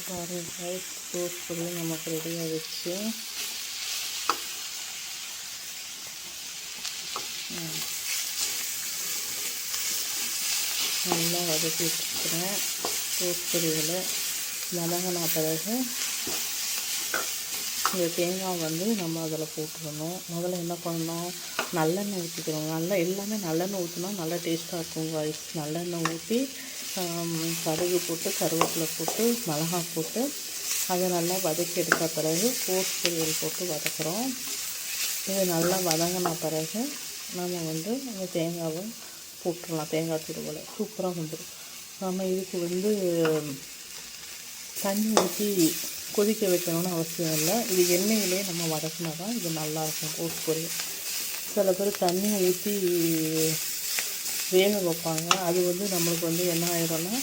பாருங்கள் டோஸ்ட் பண்ணி நமக்கு ரெடியாக வச்சு நல்லா வதக்கி வச்சுக்கிறேன். டோஸ்ட் பொரியலை வதங்கின பிறகு இந்த தேங்காய் நம்ம அதில் போட்டுடணும். முதல்ல என்ன பண்ணணும், நல்லெண்ணெய் ஊற்றிக்கணும். எல்லாமே நல்லெண்ணெய் ஊற்றினா நல்லா டேஸ்ட்டாக இருக்கும் காய்ஸ். நல்லெண்ணெய் ஊற்றி கடுகு போட்டு கருவேப்பிலை போட்டு மிளகாய் போட்டு அதை நல்லா வதக்கி எடுத்த பிறகு கோஸ் பொரியல் போட்டு வதக்குறோம். இது நல்லா வதங்கின பிறகு நம்ம அந்த தேங்காவை போட்டுடலாம். தேங்காய் துருவலை சூப்பராக வந்துடும். நம்ம இதுக்கு தண்ணி ஊற்றி கொதிக்க வைக்கணும்னு அவசியம் இல்லை. இது எண்ணெயிலே நம்ம வதக்கினா தான் இது நல்லாயிருக்கும் கோஸ் பொரியல். சில பேர் தண்ணியை ஊற்றி வேக வைப்பாங்க. அது நம்மளுக்கு என்ன ஆயிடும்னா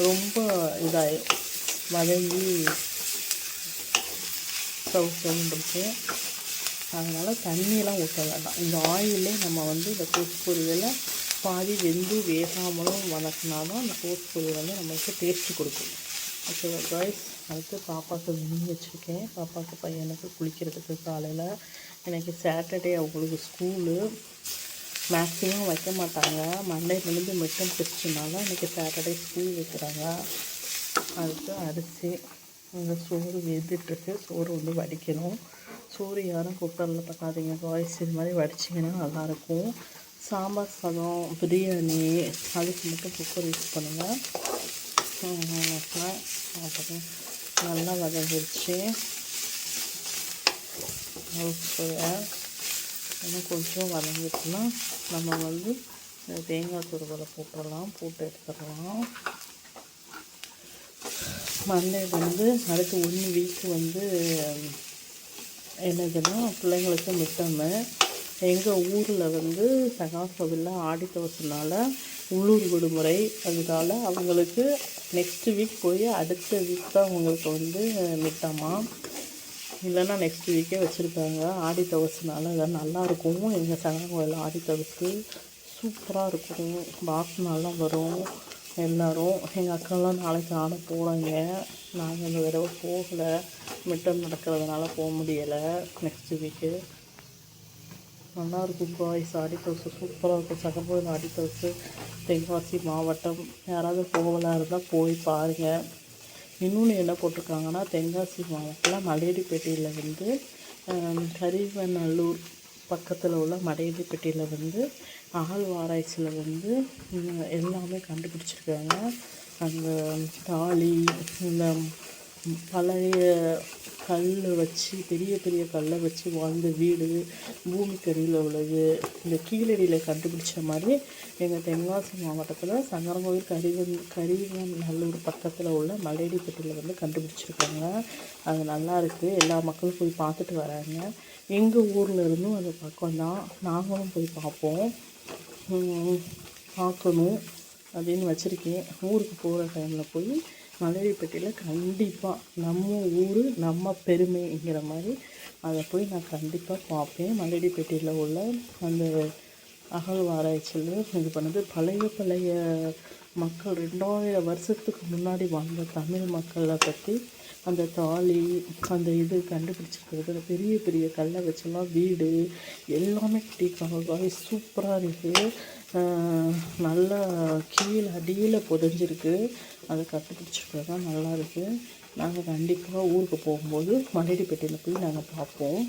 ரொம்ப இதாகிடும், வதங்கி சவுண்டுருக்கு. அதனால் தண்ணியெல்லாம் ஊற்ற வேண்டாம். இந்த ஆயிலே நம்ம இந்த கோஸ் பொரியலை பாதி வெந்து வேகாமலும் வதக்கினாலும் அந்த கோஸ் பொரியல் நம்மளுக்கு டேஸ்ட்டு கொடுக்கும். ஓகே காய்ஸ், அடுத்து பாப்பாவுக்கு வெளியே வச்சுருக்கேன். பாப்பாவுக்கு பையனுக்கு குளிக்கிறதுக்கு காலையில். எனக்கு சாட்டர்டே அவங்களுக்கு ஸ்கூலு மேக்ஸிமம் வைக்க மாட்டாங்க. மண்டேலேருந்து மிட்டம் டெஸ்ட்டுனால இன்றைக்கி சாட்டர்டே ஸ்கூல் வைக்கிறாங்க. அதுக்கு அரிசி சோறு வெந்துட்டுருக்கு. சோறு வடிக்கணும். சோறு யாரும் குக்கரில் பண்ணாதீங்க காய்ஸ், இது மாதிரி வடிச்சிங்கன்னா நல்லாயிருக்கும். சாம்பார் சாதம், பிரியாணி அதுக்கு மட்டும் குக்கர் யூஸ் பண்ணுங்கள். அப்புறம் நல்லா வதங்கிடுச்சு. இன்னும் கொஞ்சம் வதங்கிட்டுனா நம்ம இந்த தேங்காய் துருவலை போட்டுடலாம். போட்டு எடுத்துடலாம். மண்டேலேருந்து அடுத்து 1 வீக்கு என்னதுன்னா பிள்ளைங்களுக்கு மிட்டமு. எங்கள் ஊரில் சகாசவில் ஆடித்தவசனால உள்ளூர் விடுமுறை. அதனால அவங்களுக்கு நெக்ஸ்ட்டு வீக் போய் அடுத்த வீக் தான் அவங்களுக்கு மிட்டமா, இல்லைன்னா நெக்ஸ்ட் வீக்கே வச்சுருக்காங்க. ஆடித்தவசனால அதான் நல்லாயிருக்கும். எங்கள் சகாசவில் ஆடித்தவசு சூப்பராக இருக்கும். வாசனெல்லாம் வரும். எல்லோரும் எங்கள் அக்காலாம் நாளைக்கு ஆட போகிறாங்க. நாங்கள் இந்த தடவை போகலை, மிட்டம் நடக்கிறதுனால போக முடியலை. நெக்ஸ்ட்டு வீக்கு நல்லாயிருக்கும் காய்ஸ். ஆடித்தவசு சூப்பராக இருக்கும். சகப்பூர் ஆடித்தவசு தென்காசி மாவட்டம். யாராவது போகலாம் இருந்தால் போய் பாருங்கள். இன்னொன்று என்ன போட்டிருக்காங்கன்னா, தென்காசி மாவட்டத்தில் மலையடிப்பேட்டையில் கரிவநல்லூர் பக்கத்தில் உள்ள மலையடிப்பேட்டையில் அகழ்வாராய்ச்சியில் எல்லாமே கண்டுபிடிச்சிருக்காங்க. அந்த தாலி, இந்த பழைய கல் வச்சு பெரிய பெரிய கல்லை வச்சு வாழ்ந்த வீடு, பூமிக்கடியில் உள்ளது, இந்த கீழடியில் கண்டுபிடிச்ச மாதிரி எங்கள் தென்காசி மாவட்டத்தில் சங்கரங்கோவில் கரிவநல்லூர் பக்கத்தில் உள்ள மலையடிப்பேட்டையில் கண்டுபிடிச்சிருக்காங்க. அது நல்லாயிருக்கு. எல்லா மக்களும் போய் பார்த்துட்டு வராங்க. எங்கள் ஊரில் இருந்தும் அது பக்கம்தான். நாங்களும் போய் பார்ப்போம், பார்க்கணும் அப்படின்னு வச்சுருக்கேன். ஊருக்கு போகிற டைமில் போய் மலையடிப்பேட்டையில் கண்டிப்பாக நம்ம ஊர் நம்ம பெருமைங்கிற மாதிரி அதை போய் நான் கண்டிப்பாக பார்ப்பேன். மலையடிப்பேட்டையில் உள்ள அந்த அகழ்வாராய்ச்சியில் இது பண்ணது பழைய மக்கள் 2000 வருஷத்துக்கு முன்னாடி வாழ்ந்த தமிழ் மக்களை பற்றி அந்த தாலி அந்த இது கண்டுபிடிச்சிருக்கிறது. பெரிய பெரிய கல்லை வச்செல்லாம் வீடு எல்லாமே கட்டியிருக்காங்க. சூப்பராக இருக்குது. நல்லா கீழே அடியில் புதைஞ்சிருக்கு. அதை கண்டுபிடிச்சிருக்கிறது நல்லா இருக்குது. நாங்கள் கண்டிப்பாக ஊருக்கு போகும்போது மலையடிப்பேட்டையில் போய் நாங்கள் பார்ப்போம்.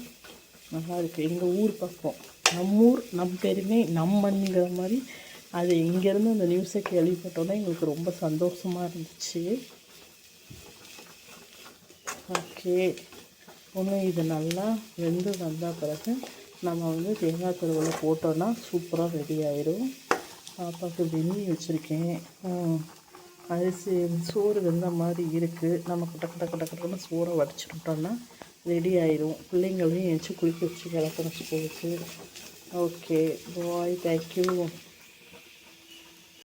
நல்லா இருக்குது. எங்கள் ஊர் பக்கம் நம்ம ஊர் நம் பெருமை நம்மங்கிற மாதிரி அது இங்கேருந்து அந்த நியூஸை கேள்விப்பட்டோன்னா எங்களுக்கு ரொம்ப சந்தோஷமாக இருந்துச்சு. ஓகே, ஒன்று இது நல்லா வெந்து வந்த பிறகு நம்ம தேங்காய் துருவலை போட்டோன்னா சூப்பராக ரெடி ஆயிடும். பாப்பாவுக்கு வெந்நி வச்சுருக்கேன். அரிசி சோறு வெந்த மாதிரி இருக்குது. நம்ம கட்டன்னு சோறை வடிச்சுட்டோம்னா ரெடி ஆயிடும். பிள்ளைங்களையும் எழுந்துச்சி குளிக்க வச்சு கிளப்பணும் ஸ்கூலுக்கு. Okay bye, thank you.